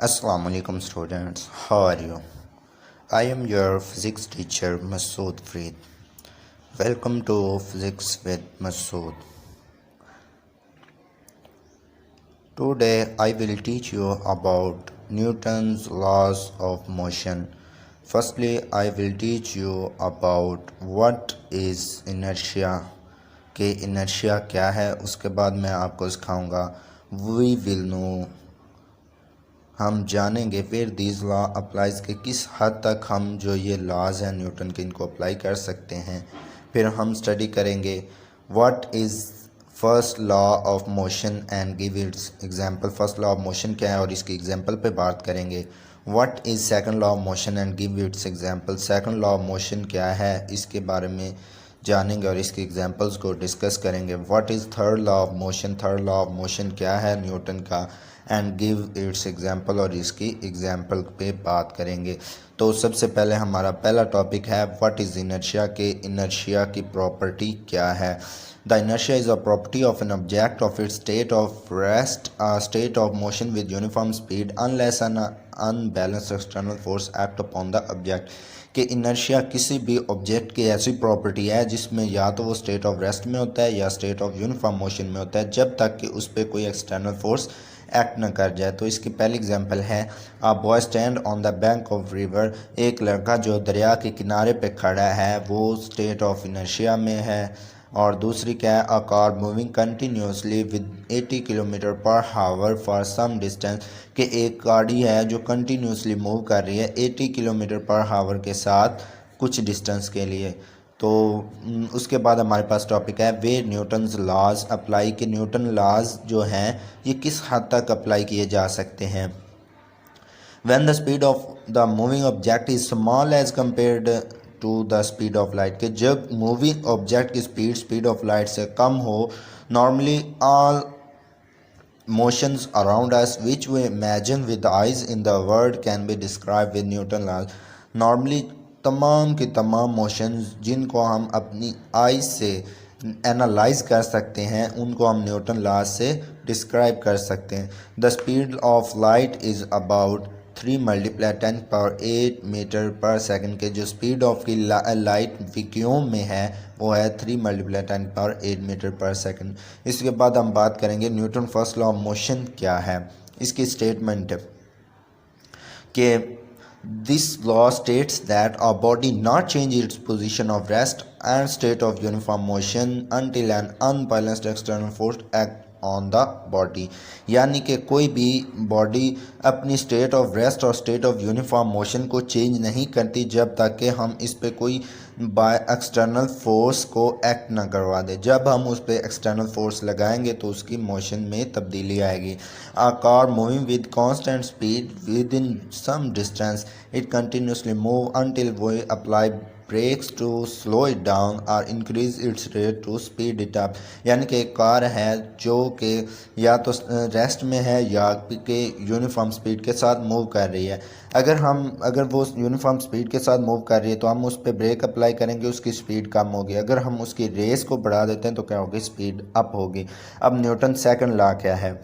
Assalamu alaikum students, how are you? I am your physics teacher Masood Freed. Welcome to Physics with Masood. Today I will teach you about Newton's laws of motion. Firstly, I will teach you about what is inertia कि inertia क्या है. उसके बाद मैं आपको सिखाऊंगा we will know, हम जानेंगे फिर दीज लॉ अप्लाइज के किस हद तक हम जो ये लॉज हैं न्यूटन के इनको अप्लाई कर सकते हैं. फिर हम स्टडी करेंगे what is first law of motion and give its example. First law of motion क्या है और इसकी एग्जांपल पे बात करेंगे. What is second law of motion and give its example. Second law of motion क्या है इसके बारे में जानेंगे और इसके एग्जांपल्स को डिस्कस करेंगे. What is third law of motion. Third law of motion क्या है न्यूटन का एंड गिव इट्स एग्जांपल और इसकी एग्जांपल पे बात करेंगे. तो सबसे पहले हमारा पहला टॉपिक है व्हाट इज़ इनर्शिया के इनर्शिया की प्रॉपर्टी क्या है. The inertia is a property of an object of its state of rest state of motion with uniform speed unless N unbalanced external force act upon the object. कि inertia किसी भी object की ऐसी property है जिसमें या तो वो स्टेट ऑफ रेस्ट में होता है या स्टेट ऑफ यूनिफॉर्म मोशन में होता है जब तक कि उस पर कोई एक्सटर्नल फोर्स एक्ट न कर जाए. तो इसकी पहली एग्जांपल है a boy stand on the bank of river. एक लड़का जो दरिया के किनारे पे खड़ा है वो स्टेट ऑफ इनर्शिया में है. और दूसरी क्या है अ car moving continuously with 80 kilometre पर हावर फॉर सम डिस्टेंस. कि एक गाड़ी है जो कंटिन्यूसली मूव कर रही है 80 किलोमीटर पर हावर के साथ कुछ डिस्टेंस के लिए. तो उसके बाद हमारे पास टॉपिक है वे न्यूटन्स लॉज अप्लाई. कि न्यूटन लॉज जो हैं ये किस हद तक अप्लाई किए जा सकते हैं. When the speed of the moving object is small as compared to the speed of light. कि जब मूविंग ऑब्जेक्ट की स्पीड ऑफ लाइट से कम हो normally all motions around us which we imagine with the eyes in the world can be described with Newton laws. Normally तमाम की तमाम motions जिनको हम अपनी आइज से एनालाइज कर सकते हैं उनको हम न्यूटन लॉज से डिस्क्राइब कर सकते हैं. The speed of light is about 3 × 10⁸ metre per second. के जो स्पीड ऑफ की लाइट वैक्यूम में है वो है 3 × 10⁸ मीटर पर सेकंड. इसके बाद हम बात करेंगे Newton first law of motion क्या है. इसकी स्टेटमेंट के this law states that a body not change its position of rest and state of uniform motion until N unbalanced external force act on the body. यानी कि कोई भी body अपनी state of rest और state of uniform motion को change नहीं करती जब तक कि हम इस पे कोई बाय एक्सटर्नल फोर्स को एक्ट ना करवा दे. जब हम उस पर एक्सटर्नल फोर्स लगाएंगे तो उसकी मोशन में तब्दीली आएगी. A car moving with constant speed within some distance it continuously move until we apply brakes to slow it down और increase its rate to speed it up. यानी कि एक कार है जो कि या तो रेस्ट में है या कि यूनिफॉर्म स्पीड के साथ मूव कर रही है. अगर वो यूनिफॉर्म स्पीड के साथ मूव कर रही है तो हम उस पर ब्रेक अप्लाई करेंगे उसकी स्पीड कम होगी. अगर हम उसकी रेस को बढ़ा देते हैं तो क्या होगी स्पीड अप होगी. अब न्यूटन सेकंड लॉ क्या है.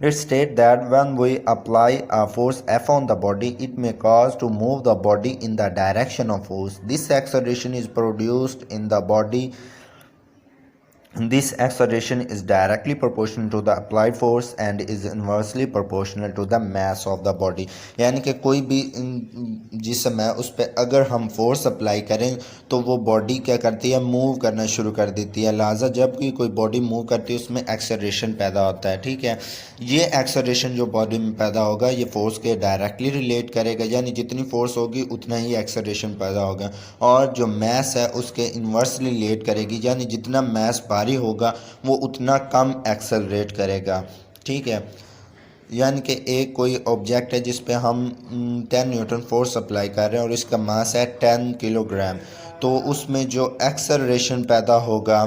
It states that when we apply a force F on the body, it may cause to move the body in the direction of force. This acceleration is produced in the body. This acceleration is directly proportional to the applied force and is inversely proportional to the mass of the body. यानी कि कोई भी जिस्म है उस पर अगर हम फोर्स अप्लाई करें तो वो बॉडी क्या करती है मूव करना शुरू कर देती है. लिहाजा जब भी कोई बॉडी मूव करती है उसमें एक्सेलरेशन पैदा होता है. ठीक है, ये एक्सेलरेशन जो बॉडी में पैदा होगा ये फोर्स के डायरेक्टली रिलेट करेगा. यानी जितनी फोर्स होगी उतना ही एक्सेलरेशन पैदा होगा. और जो मैस है उसके इन्वर्सली रिलेट करेगी. यानी जितना मैस भारी होगा वो उतना कम एक्सेलरेट करेगा. ठीक है, यानी कि एक कोई ऑब्जेक्ट है जिस पे हम 10 न्यूटन फोर्स अप्लाई कर रहे हैं और इसका मास है 10 किलोग्राम. तो उसमें जो एक्सेलरेशन पैदा होगा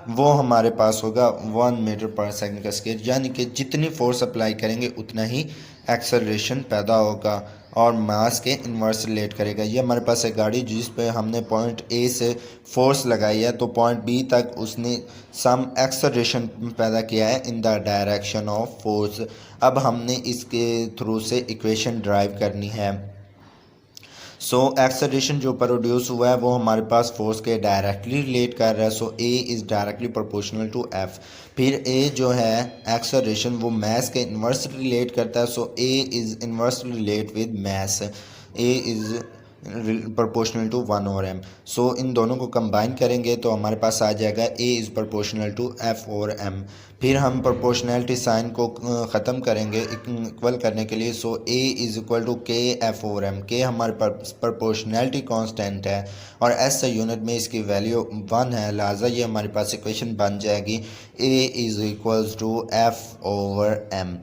वो हमारे पास होगा 1 मीटर पर सेकंड का स्केल. यानी कि जितनी फोर्स अप्लाई करेंगे उतना ही एक्सेलरेशन पैदा होगा. और मास के इन्वर्स रिलेट करेगा। ये हमारे पास है गाड़ी जिस पे हमने पॉइंट ए से फोर्स लगाई है तो पॉइंट बी तक उसने सम एक्सेलरेशन पैदा किया है in the direction of force. अब हमने इसके थ्रू से इक्वेशन ड्राइव करनी है। सो एक्सेलरेशन जो प्रोड्यूस हुआ है वो हमारे पास फोर्स के डायरेक्टली रिलेट कर रहा है। So A is directly proportional to F. फिर ए जो है एक्सेलरेशन वो मैस के इन्वर्स रिलेट करता है। So A is inverse relate with mass. A is proportional to 1/m। So इन दोनों को कंबाइन करेंगे तो हमारे पास आ जाएगा ए इज़ प्रोपोर्शनल टू F/m। फिर हम प्रोपोर्शनैलिटी साइन को ख़त्म करेंगे इक्वल करने के लिए। सो ए इज़ इक्वल टू के F/m। के हमारे पास प्रोपोर्शनैलिटी कांस्टेंट है और एस यूनिट में इसकी वैल्यू 1 है, लिहाजा ये हमारे पास इक्वेशन बन जाएगी a is equals to F/m।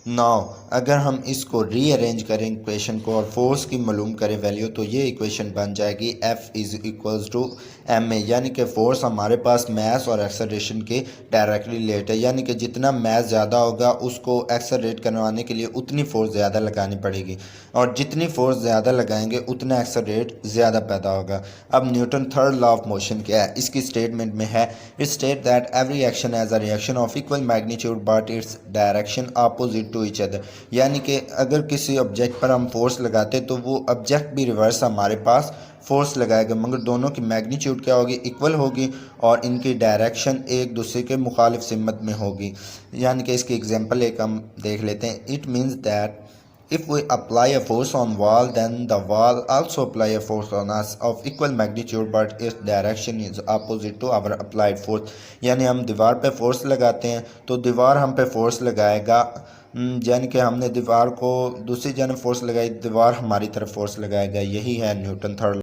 Now अगर हम इसको रीअरेंज करें इक्वेशन को और फोर्स की मालूम करें वैल्यू तो ये इक्वेशन बन जाएगी F is equals to m a, यानी कि फोर्स हमारे पास मैस और एक्सेलरेशन के डायरेक्टली रिलेट है, यानी कि जितना मैस ज़्यादा होगा उसको एक्सेलरेट करवाने के लिए उतनी फोर्स ज़्यादा लगानी पड़ेगी और जितनी फोर्स ज़्यादा लगाएंगे उतना एक्सेलरेट ज़्यादा पैदा होगा। अब Newton third law of motion क्या है, इसकी स्टेटमेंट में है it state that every action as a reaction of equal magnitude but its direction opposite to each other. यानी कि अगर किसी ऑब्जेक्ट पर हम फोर्स लगाते तो वो ऑब्जेक्ट भी रिवर्स हमारे पास फोर्स लगाएगा, मगर दोनों की मैग्नीट्यूड क्या होगी, इक्वल होगी और इनकी डायरेक्शन एक दूसरे के मुखालिफ सिमत में होगी। यानी कि इसकी एग्जांपल एक हम देख लेते हैं। It means that if we apply a force on wall then the wall also apply a force on us of equal magnitude but its direction is opposite to our applied force। यानी हम दीवार पे force लगाते हैं तो दीवार हम पे फोर्स लगाएगा, यानी कि हमने दीवार को दूसरी जानब फोर्स लगाई, दीवार हमारी तरफ फोर्स लगाएगा। यही है न्यूटन थर्ड